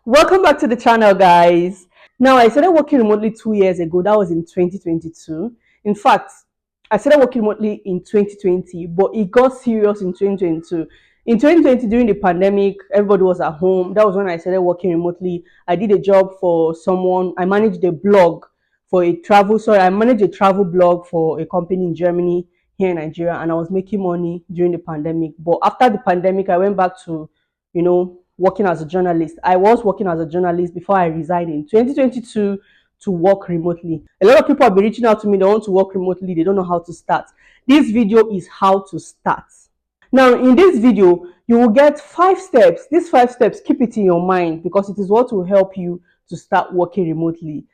Welcome back to the channel, guys. Now, I started working remotely 2 years ago. That was in 2022. In fact, I started working remotely in 2020, but it got serious in 2022. In 2020, during the pandemic, everybody was at home. That was when I started working remotely. I did a job for someone. I managed a blog for a travel. Sorry, I managed a travel blog for a company in Germany, here in Nigeria, and I was making money during the pandemic. But after the pandemic, I went back to, working as a journalist. I was working as a journalist before I resigned in 2022 to work remotely. A lot of people have been reaching out to me. They want to work remotely. They don't know how to start. This video is how to start. Now, in this video, you will get 5 steps. These 5 steps, keep it in your mind because it is what will help you to start working remotely.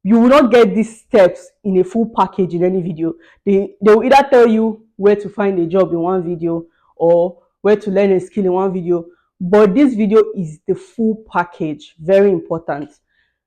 You will not get these steps in a full package in any video. They will either tell you where to find a job in one video or where to learn a skill in one video. But this video is the full package. Very important.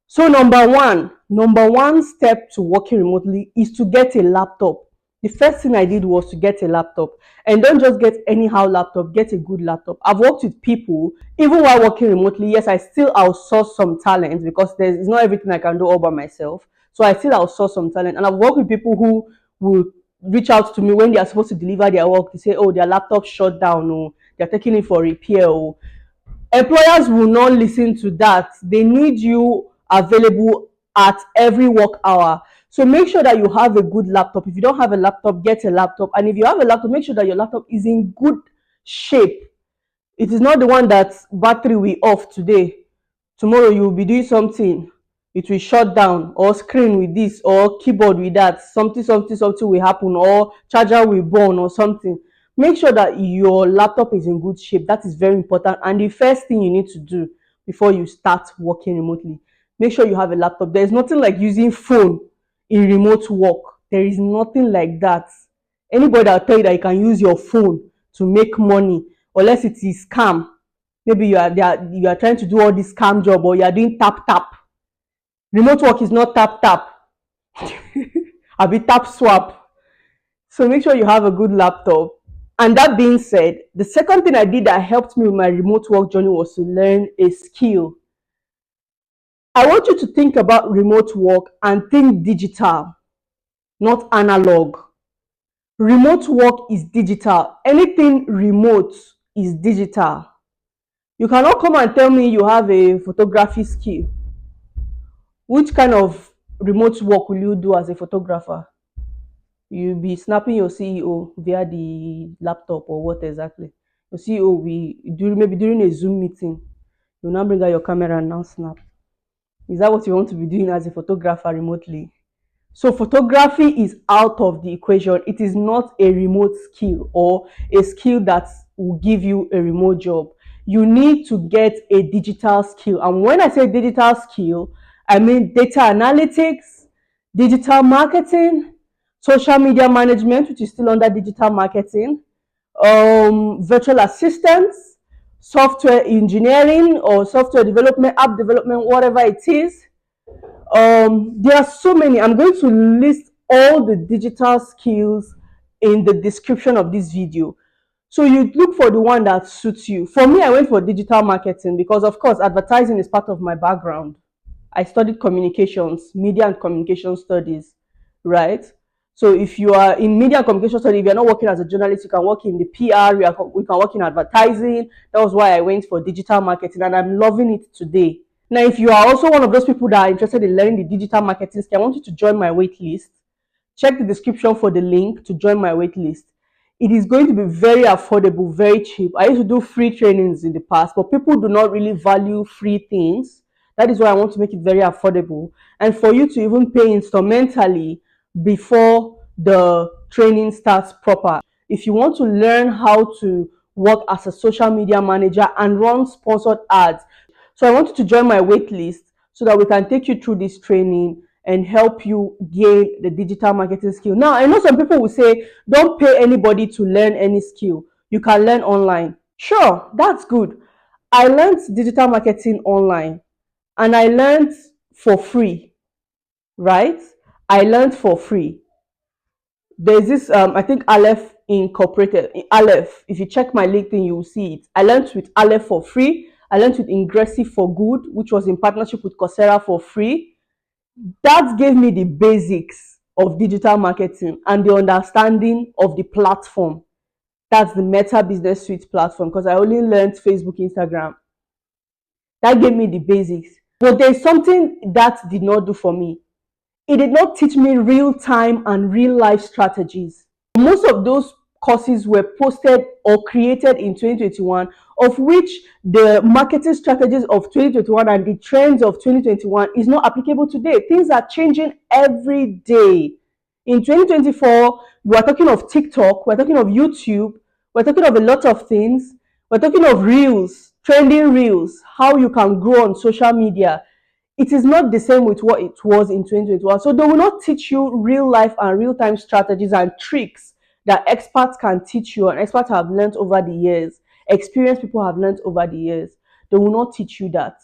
So number one step to working remotely is to get a laptop. The first thing I did was to get a laptop. And don't just get anyhow laptop, get a good laptop. I've worked with people, even while working remotely. Yes, I still outsource some talent because it's not everything I can do all by myself. So I still outsource some talent. And I've worked with people who will reach out to me when they are supposed to deliver their work to say, oh, their laptop shut down, or they're taking it for repair. Or employers will not listen to that. They need you available at every work hour. So make sure that you have a good laptop. If you don't have a laptop, get a laptop. And if you have a laptop, make sure that your laptop is in good shape. It is not the one that battery will off today. Tomorrow you will be doing something, it will shut down, or screen with this, or keyboard with that, something will happen, or charger will burn or something. Make sure that your laptop is in good shape. That is very important. And the first thing you need to do before you start working remotely, make sure you have a laptop. There is nothing like using phone in remote work. There is nothing like that. Anybody that will tell you that you can use your phone to make money, unless it is scam. Maybe you are trying to do all this scam job, or you are doing tap tap. Remote work is not tap tap. I'll be tap swap. So make sure you have a good laptop. And that being said, the second thing I did that helped me with my remote work journey was to learn a skill. I want you to think about remote work and think digital, not analog. Remote work is digital. Anything remote is digital. You cannot come and tell me you have a photography skill. Which kind of remote work will you do as a photographer? You'll be snapping your CEO via the laptop, or what exactly? Your CEO will maybe during a Zoom meeting, you'll now bring out your camera and now snap. Is that what you want to be doing as a photographer remotely? So photography is out of the equation. It is not a remote skill or a skill that will give you a remote job. You need to get a digital skill. And when I say digital skill, I mean data analytics, digital marketing, social media management, which is still under digital marketing, virtual assistants, software engineering or software development, app development, whatever it is. There are so many. I'm going to list all the digital skills in the description of this video. So you look for the one that suits you. For me, I went for digital marketing because, of course, advertising is part of my background. I studied communications, media and communication studies, right? So if you are in media and communication studies, if you're not working as a journalist, you can work in the PR, we can work in advertising. That was why I went for digital marketing, and I'm loving it today. Now, if you are also one of those people that are interested in learning the digital marketing skill, I want you to join my wait list. Check the description for the link to join my wait list. It is going to be very affordable, very cheap. I used to do free trainings in the past, but people do not really value free things. That is why I want to make it very affordable. And for you to even pay instrumentally before the training starts proper. If you want to learn how to work as a social media manager and run sponsored ads, so I want you to join my wait list so that we can take you through this training and help you gain the digital marketing skill. Now, I know some people will say, don't pay anybody to learn any skill. You can learn online. Sure, that's good. I learned digital marketing online and I learned for free, right? I learned for free. There's this, I think Aleph Incorporated, Aleph. If you check my LinkedIn, you will see it. I learned with Aleph for free. I learned with Ingressive for Good, which was in partnership with Coursera for free. That gave me the basics of digital marketing and the understanding of the platform. That's the Meta Business Suite platform, because I only learned Facebook, Instagram. That gave me the basics. But there's something that did not do for me. It did not teach me real time and real life strategies. Most of those courses were posted or created in 2021, of which the marketing strategies of 2021 and the trends of 2021 is not applicable today. Things are changing every day. In 2024, we're talking of TikTok, we're talking of YouTube, we're talking of a lot of things. We're talking of reels, trending reels, how you can grow on social media. It is not the same with what it was in 2021. So they will not teach you real life and real time strategies and tricks that experts can teach you and experts have learned over the years, experienced people have learned over the years. They will not teach you that.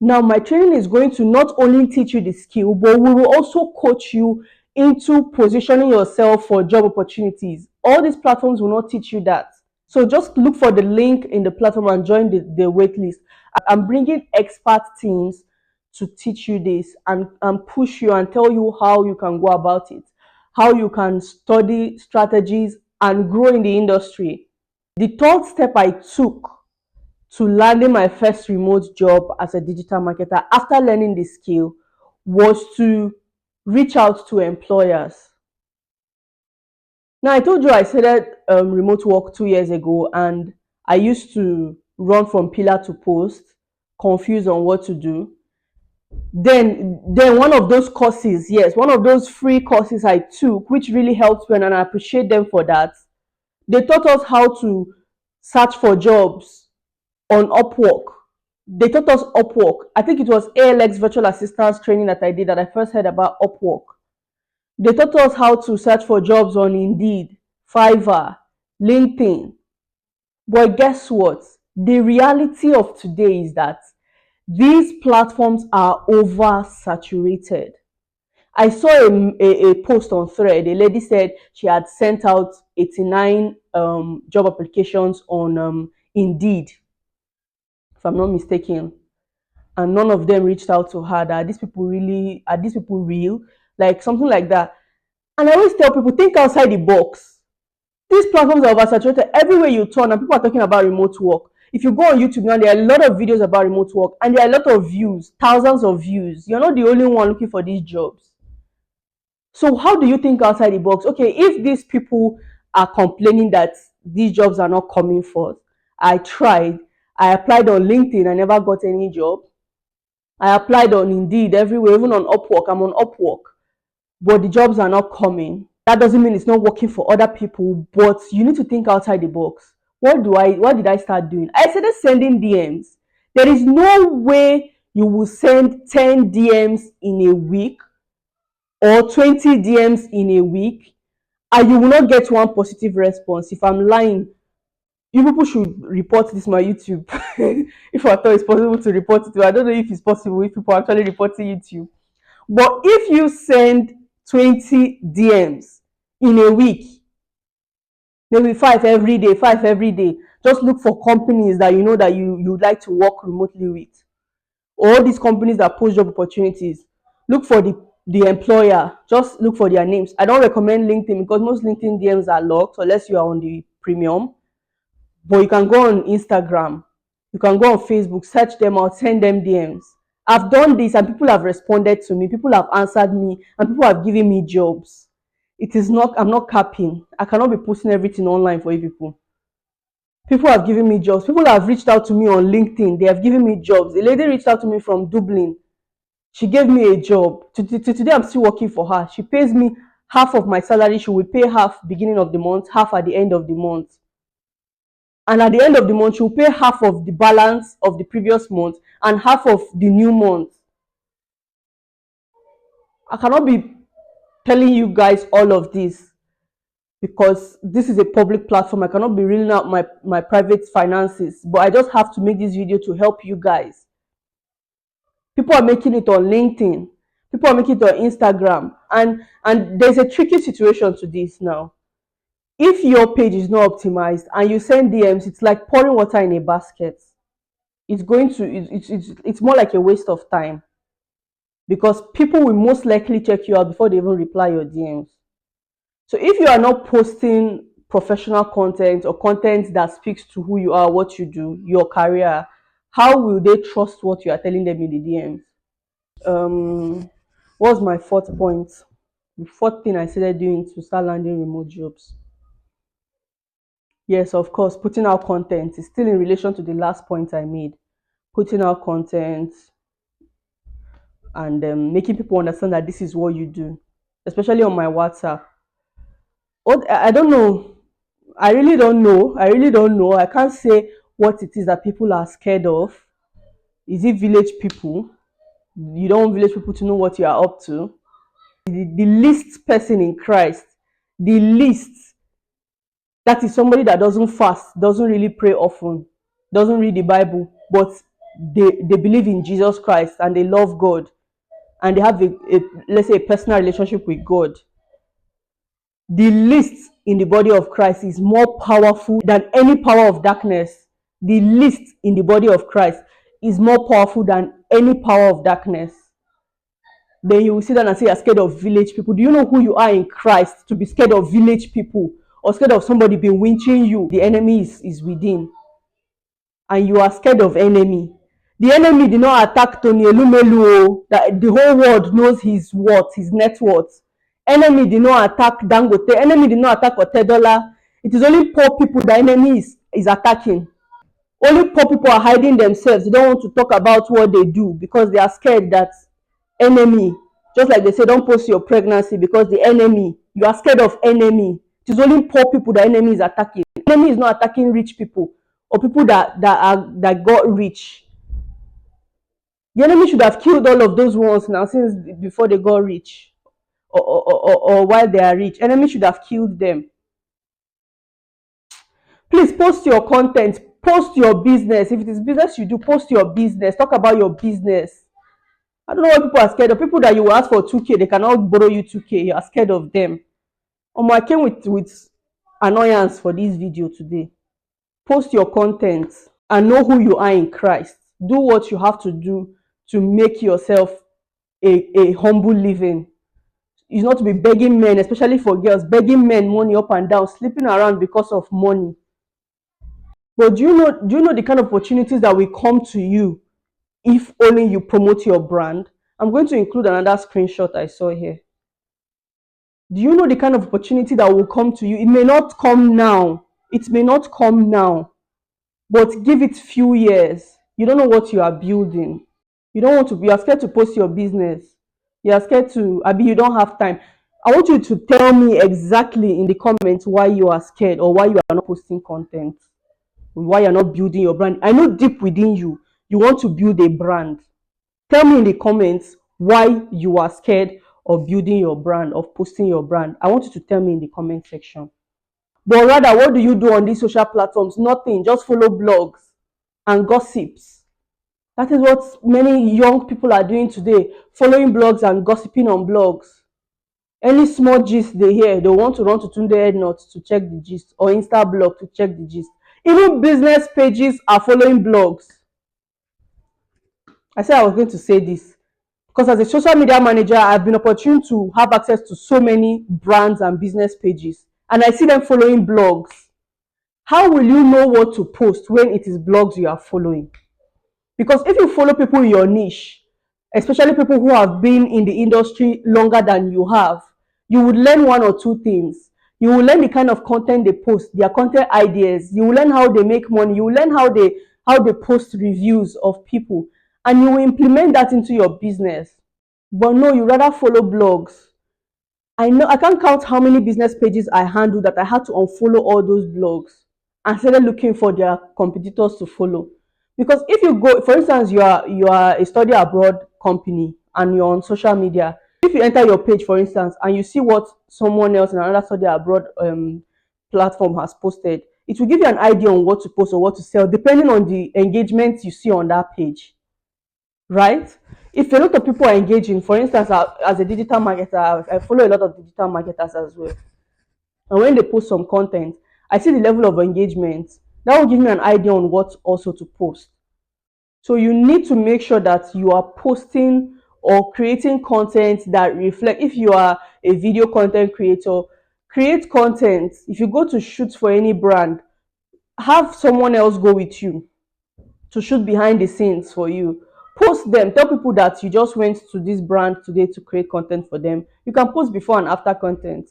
Now, my training is going to not only teach you the skill, but we will also coach you into positioning yourself for job opportunities. All these platforms will not teach you that. So just look for the link in the platform and join the wait list. I'm bringing expert teams to teach you this and push you and tell you how you can go about it, how you can study strategies and grow in the industry. The third step I took to landing my first remote job as a digital marketer after learning the skill was to reach out to employers. Now, I told you I started remote work 2 years ago, and I used to run from pillar to post, confused on what to do. Then one of those courses, yes, one of those free courses I took, which really helped me, and I appreciate them for that. They taught us how to search for jobs on Upwork. They taught us Upwork. I think it was ALX virtual assistance training that I did that I first heard about Upwork. They taught us how to search for jobs on Indeed, Fiverr, LinkedIn. But guess what? The reality of today is that these platforms are oversaturated. I saw a post on Thread. A lady said she had sent out 89 job applications on Indeed, if I'm not mistaken, and none of them reached out to her. Are these people real? Like something like that. And I always tell people, think outside the box. These platforms are oversaturated. Everywhere you turn, and people are talking about remote work. If you go on YouTube now, there are a lot of videos about remote work, and there are a lot of views, thousands of views. You're not the only one looking for these jobs. So how do you think outside the box? Okay, if these people are complaining that these jobs are not coming forth, I tried. I applied on LinkedIn. I never got any job. I applied on Indeed, everywhere, even on Upwork. I'm on Upwork, but the jobs are not coming. That doesn't mean it's not working for other people, but you need to think outside the box. What did I start doing? I started sending DMs. There is no way you will send 10 DMs in a week or 20 DMs in a week and you will not get one positive response. If I'm lying, you people should report this my YouTube. If I thought it's possible to report it, I don't know if it's possible if people are actually reporting YouTube. But if you send 20 DMs in a week, maybe 5 every day, just look for companies that you know that you'd like to work remotely with. All these companies that post job opportunities, look for the employer, just look for their names. I don't recommend LinkedIn because most LinkedIn DMs are locked unless you are on the premium. But you can go on Instagram, you can go on Facebook, search them out, send them DMs. I've done this and people have responded to me, people have answered me, and people have given me jobs. I'm not capping. I cannot be posting everything online for you people. People have given me jobs. People have reached out to me on LinkedIn. They have given me jobs. A lady reached out to me from Dublin. She gave me a job. Today, I'm still working for her. She pays me half of my salary. She will pay half beginning of the month, half at the end of the month. And at the end of the month, she will pay half of the balance of the previous month and half of the new month. I cannot be telling you guys all of this because this is a public platform. I cannot be reeling out my private finances, but I just have to make this video to help you guys. People are making it on LinkedIn. People are making it on Instagram. And there's a tricky situation to this now. If your page is not optimized and you send DMs, it's like pouring water in a basket. it's going to it's more like a waste of time, because people will most likely check you out before they even reply your DMs. So if you are not posting professional content or content that speaks to who you are, what you do, your career, how will they trust what you are telling them in the DMs? What's my fourth point? The fourth thing I started doing to start landing remote jobs. Yes, of course, putting out content is still in relation to the last point I made. Putting out content and making people understand that this is what you do, especially on my WhatsApp. I don't know. I really don't know. I really don't know. I can't say what it is that people are scared of. Is it village people? You don't want village people to know what you are up to. The least person in Christ, the least, that is somebody that doesn't fast, doesn't really pray often, doesn't read the Bible, but they believe in Jesus Christ and they love God and they have let's say a personal relationship with God. The least in the body of Christ is more powerful than any power of darkness. The least in the body of Christ is more powerful than any power of darkness. Then you will sit down and say you're scared of village people. Do you know who you are in Christ to be scared of village people or scared of somebody being winching you? The enemy is within, and you are scared of enemy. The enemy did not attack Tony Elumelu. That the whole world knows his worth, his net worth. Enemy did not attack Dangote. Enemy did not attack Otedola. It is only poor people the enemy is attacking. Only poor people are hiding themselves. They don't want to talk about what they do because they are scared that enemy, just like they say, don't post your pregnancy because the enemy, you are scared of enemy. It is only poor people the enemy is attacking. The enemy is not attacking rich people or people that got rich. The enemy should have killed all of those ones now since before they got rich, or while they are rich. Enemy should have killed them. Please post your content, post your business. If it is business you do, post your business. Talk about your business. I don't know why people are scared of people that you will ask for 2K, they cannot borrow you 2K. You are scared of them. I came with annoyance for this video today. Post your content and know who you are in Christ. Do what you have to do to make yourself a humble living. It's not to be begging men, especially for girls, begging men money up and down, sleeping around because of money. But do you know the kind of opportunities that will come to you if only you promote your brand? I'm going to include another screenshot I saw here. Do you know the kind of opportunity that will come to you? It may not come now. It may not come now. But give it few years. You don't know what you are building. You don't want to be, you are scared to post your business. You are scared to, you don't have time. I want you to tell me exactly in the comments why you are scared or why you are not posting content. Why you're not building your brand. I know deep within you, you want to build a brand. Tell me in the comments why you are scared of building your brand, of posting your brand. I want you to tell me in the comment section. But rather, what do you do on these social platforms? Nothing. Just follow blogs and gossips. That is what many young people are doing today. Following blogs and gossiping on blogs. Any small gist they hear, they want to run to Tunde Headnote to check the gist, or Instablog to check the gist. Even business pages are following blogs. I said I was going to say this because as a social media manager, I've been opportune to have access to so many brands and business pages, and I see them following blogs. How will you know what to post when it is blogs you are following? Because if you follow people in your niche, especially people who have been in the industry longer than you have, you would learn one or two things. You will learn the kind of content they post, their content ideas. You will learn how they make money. You will learn how they post reviews of people, and you will implement that into your business. But no, you rather follow blogs. I know I can't count how many business pages I handled that I had to unfollow all those blogs and started looking for their competitors to follow. Because if you go, for instance, you are a study abroad company and you're on social media. If you enter your page, for instance, and you see what someone else in another study abroad platform has posted, it will give you an idea on what to post or what to sell, depending on the engagement you see on that page, right? If a lot of people are engaging, for instance, as a digital marketer, I follow a lot of digital marketers as well. And when they post some content, I see the level of engagement. That will give me an idea on what also to post. So you need to make sure that you are posting or creating content that reflect. If you are a video content creator, create content. If you go to shoot for any brand, have someone else go with you to shoot behind the scenes for you. Post them. Tell people that you just went to this brand today to create content for them. You can post before and after content.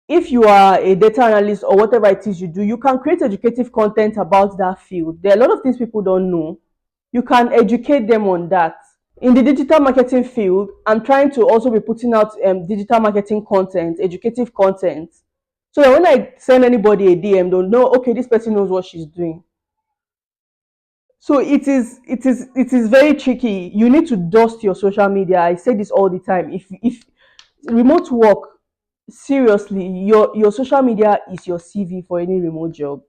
If you are a data analyst or whatever it is you do, you can create educative content about that field. There are a lot of things people don't know. You can educate them on that. In the digital marketing field, I'm trying to also be putting out digital marketing content, educative content, so that when I send anybody a DM, they'll know, okay, this person knows what she's doing. So it is very tricky. You need to dust your social media. I say this all the time. If remote work, seriously, your social media is your CV for any remote job.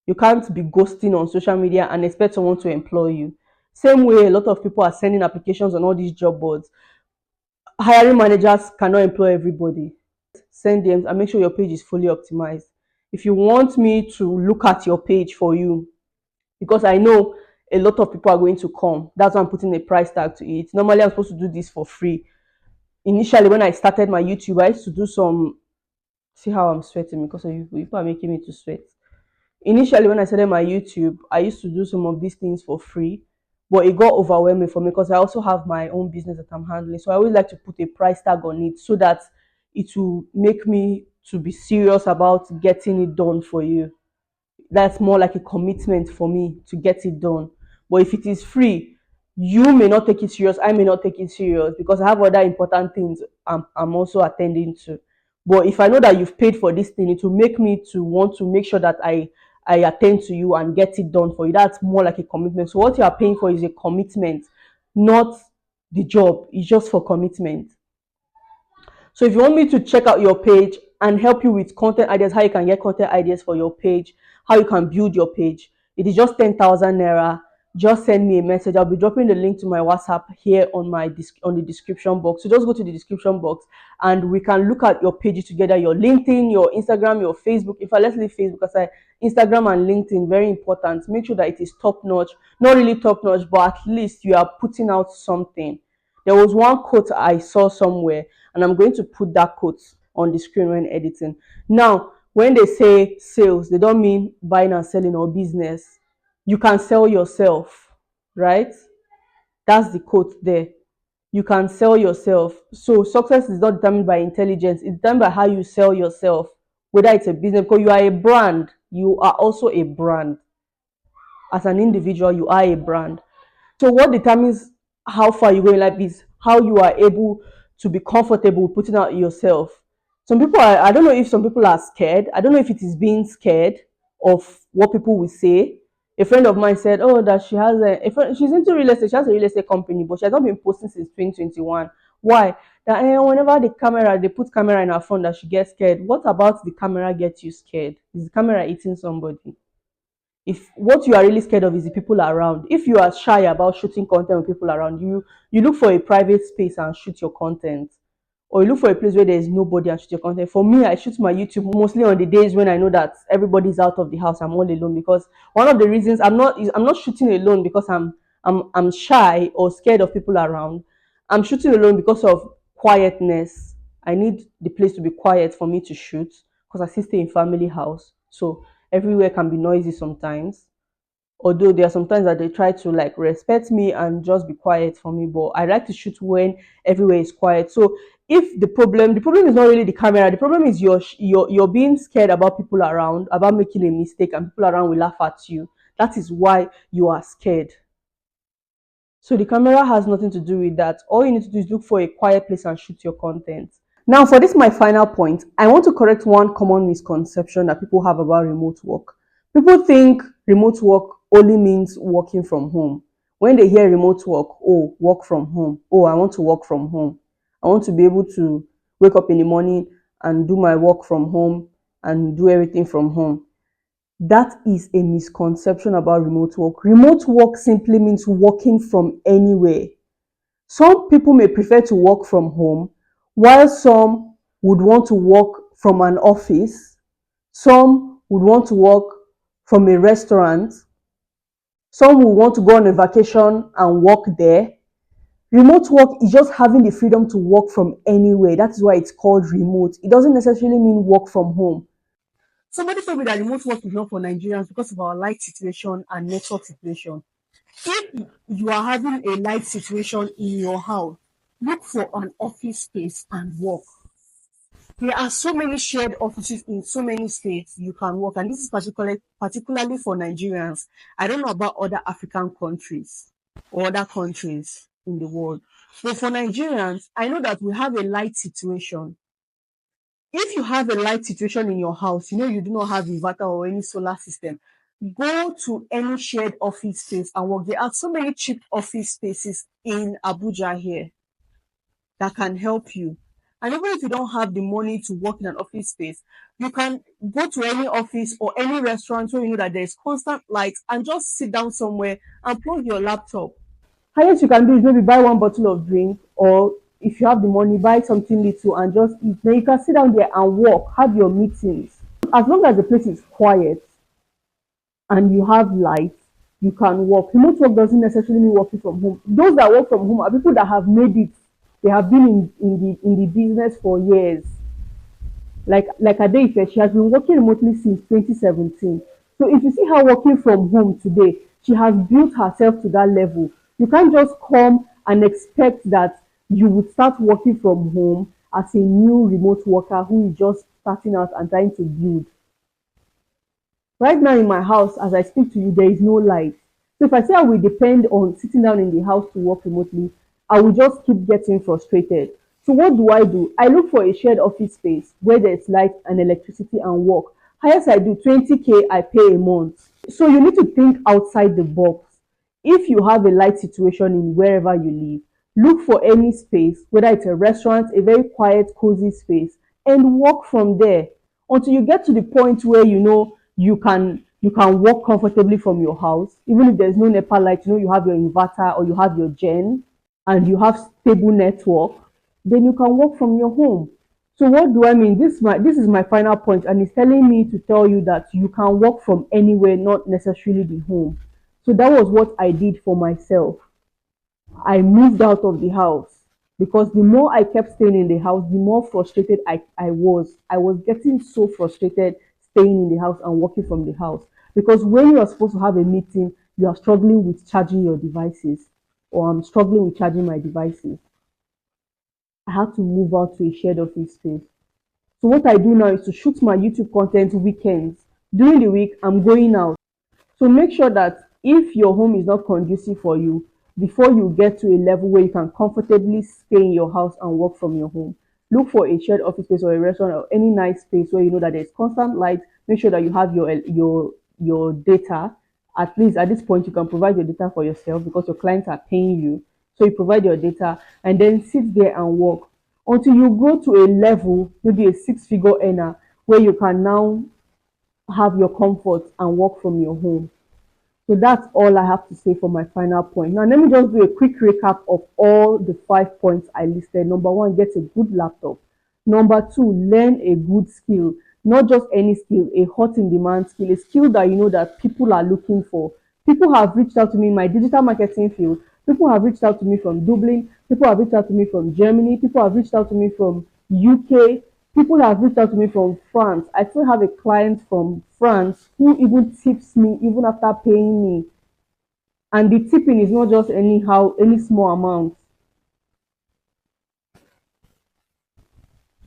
You can't be ghosting on social media and expect someone to employ you. Same way a lot of people are sending applications on all these job boards. Hiring managers cannot employ everybody. Send them and make sure your page is fully optimized. If you want me to look at your page for you, because I know a lot of people are going to come, that's why I'm putting a price tag to it. Normally, I'm supposed to do this for free. Initially, when I started my YouTube, I used to do some. See how I'm sweating because of you. People are making me to sweat. Initially, when I started my YouTube, I used to do some of these things for free, but it got overwhelming for me because I also have my own business that I'm handling. So I always like to put a price tag on it so that it will make me to be serious about getting it done for you. That's more like a commitment for me to get it done. But if it is free, you may not take it serious, I may not take it serious because I have other important things I'm also attending to. But if I know that you've paid for this thing, it will make me to want to make sure that I attend to you and get it done for you. That's more like a commitment. So what you are paying for is a commitment, not the job. It's just for commitment. So if you want me to check out your page and help you with content ideas, how you can get content ideas for your page, how you can build your page, it is just 10,000 naira. Just send me a message. I'll be dropping the link to my WhatsApp here on on the description box. So just go to the description box and we can look at your pages together, your LinkedIn, your Instagram, your Facebook. In fact, let's leave Facebook aside. Instagram and LinkedIn, very important. Make sure that it is top notch. Not really top notch, but at least you are putting out something. There was one quote I saw somewhere, and I'm going to put that quote on the screen when editing. Now, when they say sales, they don't mean buying and selling or business. You can sell yourself, right? That's the quote there. You can sell yourself. So success is not determined by intelligence, it's determined by how you sell yourself, whether it's a business, because you are a brand, you are also a brand. As an individual, you are a brand. So what determines how far you go in life is how you are able to be comfortable putting out yourself. Some people are, I don't know if some people are scared. I don't know if it is being scared of what people will say. A friend of mine said, oh, that she has a friend, she's into real estate, she has a real estate company, but she has not been posting since 2021. Why? That whenever they put camera in her phone, that she gets scared. What about the camera gets you scared? Is the camera eating somebody? If what you are really scared of is the people around, if you are shy about shooting content with people around you, you look for a private space and shoot your content, or you look for a place where there is nobody and shoot your content. For me, I shoot my YouTube mostly on the days when I know that everybody's out of the house, I'm all alone. Because one of the reasons I'm not shooting alone because I'm shy or scared of people around. I'm shooting alone because of quietness. I need the place to be quiet for me to shoot because I still stay in family house, so everywhere can be noisy sometimes. Although there are sometimes that they try to like respect me and just be quiet for me, but I like to shoot when everywhere is quiet. So if the problem is not really the camera, the problem is you're being scared about people around, about making a mistake, and people around will laugh at you. That is why you are scared. So the camera has nothing to do with that. All you need to do is look for a quiet place and shoot your content. Now, for this, my final point, I want to correct one common misconception that people have about remote work. People think remote work only means working from home. When they hear remote work, oh, work from home. Oh, I want to work from home. I want to be able to wake up in the morning and do my work from home and do everything from home. That is a misconception about remote work. Remote work simply means working from anywhere. Some people may prefer to work from home, while some would want to work from an office. Some would want to work from a restaurant. Some will want to go on a vacation and work there. Remote work is just having the freedom to work from anywhere. That is why it's called remote. It doesn't necessarily mean work from home. Somebody told me that remote work is not for Nigerians because of our light situation and network situation. If you are having a light situation in your house, look for an office space and work. There are so many shared offices in so many states you can work, and this is particularly for Nigerians. I don't know about other African countries or other countries in the world, but for Nigerians, I know that we have a light situation. If you have a light situation in your house, you know you do not have inverter or any solar system, go to any shared office space and work. There are so many cheap office spaces in Abuja here that can help you. And even if you don't have the money to work in an office space, you can go to any office or any restaurant where you know that there's constant light and just sit down somewhere and plug your laptop. Highest you can do is maybe buy one bottle of drink, or if you have the money, buy something little and just eat. Then you can sit down there and work, have your meetings. As long as the place is quiet and you have light, you can work. Remote work doesn't necessarily mean working from home. Those that work from home are people that have made it. They have been in the business for years. Like Adeife, she has been working remotely since 2017. So if you see her working from home today, she has built herself to that level. You can't just come and expect that you would start working from home as a new remote worker who is just starting out and trying to build. Right now in my house, as I speak to you, there is no light. So if I say I will depend on sitting down in the house to work remotely, I will just keep getting frustrated. So what do? I look for a shared office space where there's light and electricity and work. Highest I do 20K I pay a month. So you need to think outside the box. If you have a light situation in wherever you live, look for any space, whether it's a restaurant, a very quiet, cozy space, and work from there until you get to the point where you know you can work comfortably from your house, even if there's no NEPA light, you know you have your inverter or you have your gen and you have stable network, then you can work from your home. So what do I mean? This is my final point, and it's telling me to tell you that you can work from anywhere, not necessarily the home. So that was what I did for myself. I moved out of the house because the more I kept staying in the house, the more frustrated I was. I was getting so frustrated staying in the house and working from the house because when you are supposed to have a meeting, you are struggling with charging your devices, or I'm struggling with charging my devices. I had to move out to a shared office space. So what I do now is to shoot my YouTube content weekends. During the week, I'm going out. So make sure that if your home is not conducive for you, before you get to a level where you can comfortably stay in your house and work from your home, look for a shared office space or a restaurant or any nice space where you know that there's constant light. Make sure that you have your data. At least at this point, you can provide your data for yourself because your clients are paying you. So you provide your data and then sit there and work until you go to a level, maybe a six-figure earner, where you can now have your comfort and work from your home. So that's all I have to say for my final point. Now, let me just do a quick recap of all the 5 points I listed. Number one, get a good laptop. Number two, learn a good skill, not just any skill, a hot in demand skill, a skill that you know that people are looking for. People have reached out to me in my digital marketing field. People have reached out to me from Dublin. People have reached out to me from Germany. People have reached out to me from UK. People have reached out to me from France. I still have a client from France who even tips me even after paying me. And the tipping is not just anyhow, any small amount.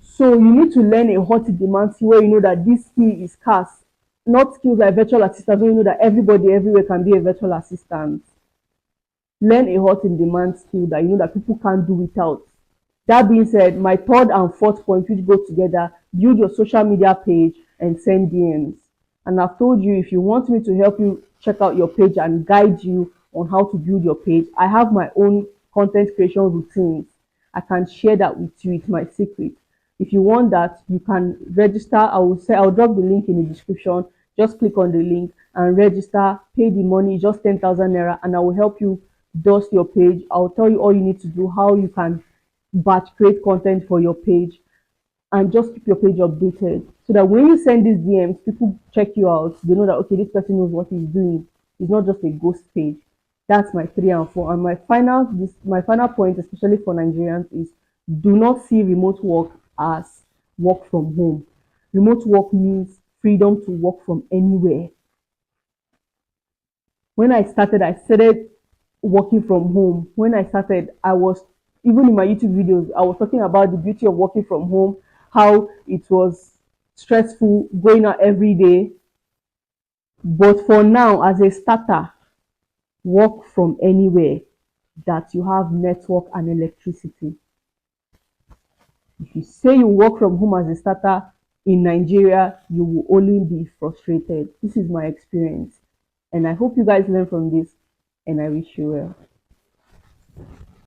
So you need to learn a hot demand skill where you know that this skill is scarce. Not skills like virtual assistant where you know that everybody everywhere can be a virtual assistant. Learn a hot in demand skill that you know that people can't do without. That being said, my third and fourth point, which go together, build your social media page and send DMs. And I've told you, if you want me to help you check out your page and guide you on how to build your page, I have my own content creation routines. I can share that with you. It's my secret. If you want that, you can register. I'll drop the link in the description. Just click on the link and register. Pay the money, just 10,000 naira, and I will help you dust your page. I'll tell you all you need to do, how you can batch create content for your page, and just keep your page updated so that when you send these DMs, people check you out. They know that okay, this person knows what he's doing. It's not just a ghost page. That's my 3 and 4. And my final point, especially for Nigerians, is do not see remote work as work from home. Remote work means freedom to work from anywhere. When I started working from home. When I started, I was, even in my YouTube videos, I was talking about the beauty of working from home, how it was stressful going out every day. But for now, as a starter, work from anywhere that you have network and electricity. If you say you work from home as a starter in Nigeria, you will only be frustrated. This is my experience. And I hope you guys learn from this, and I wish you well.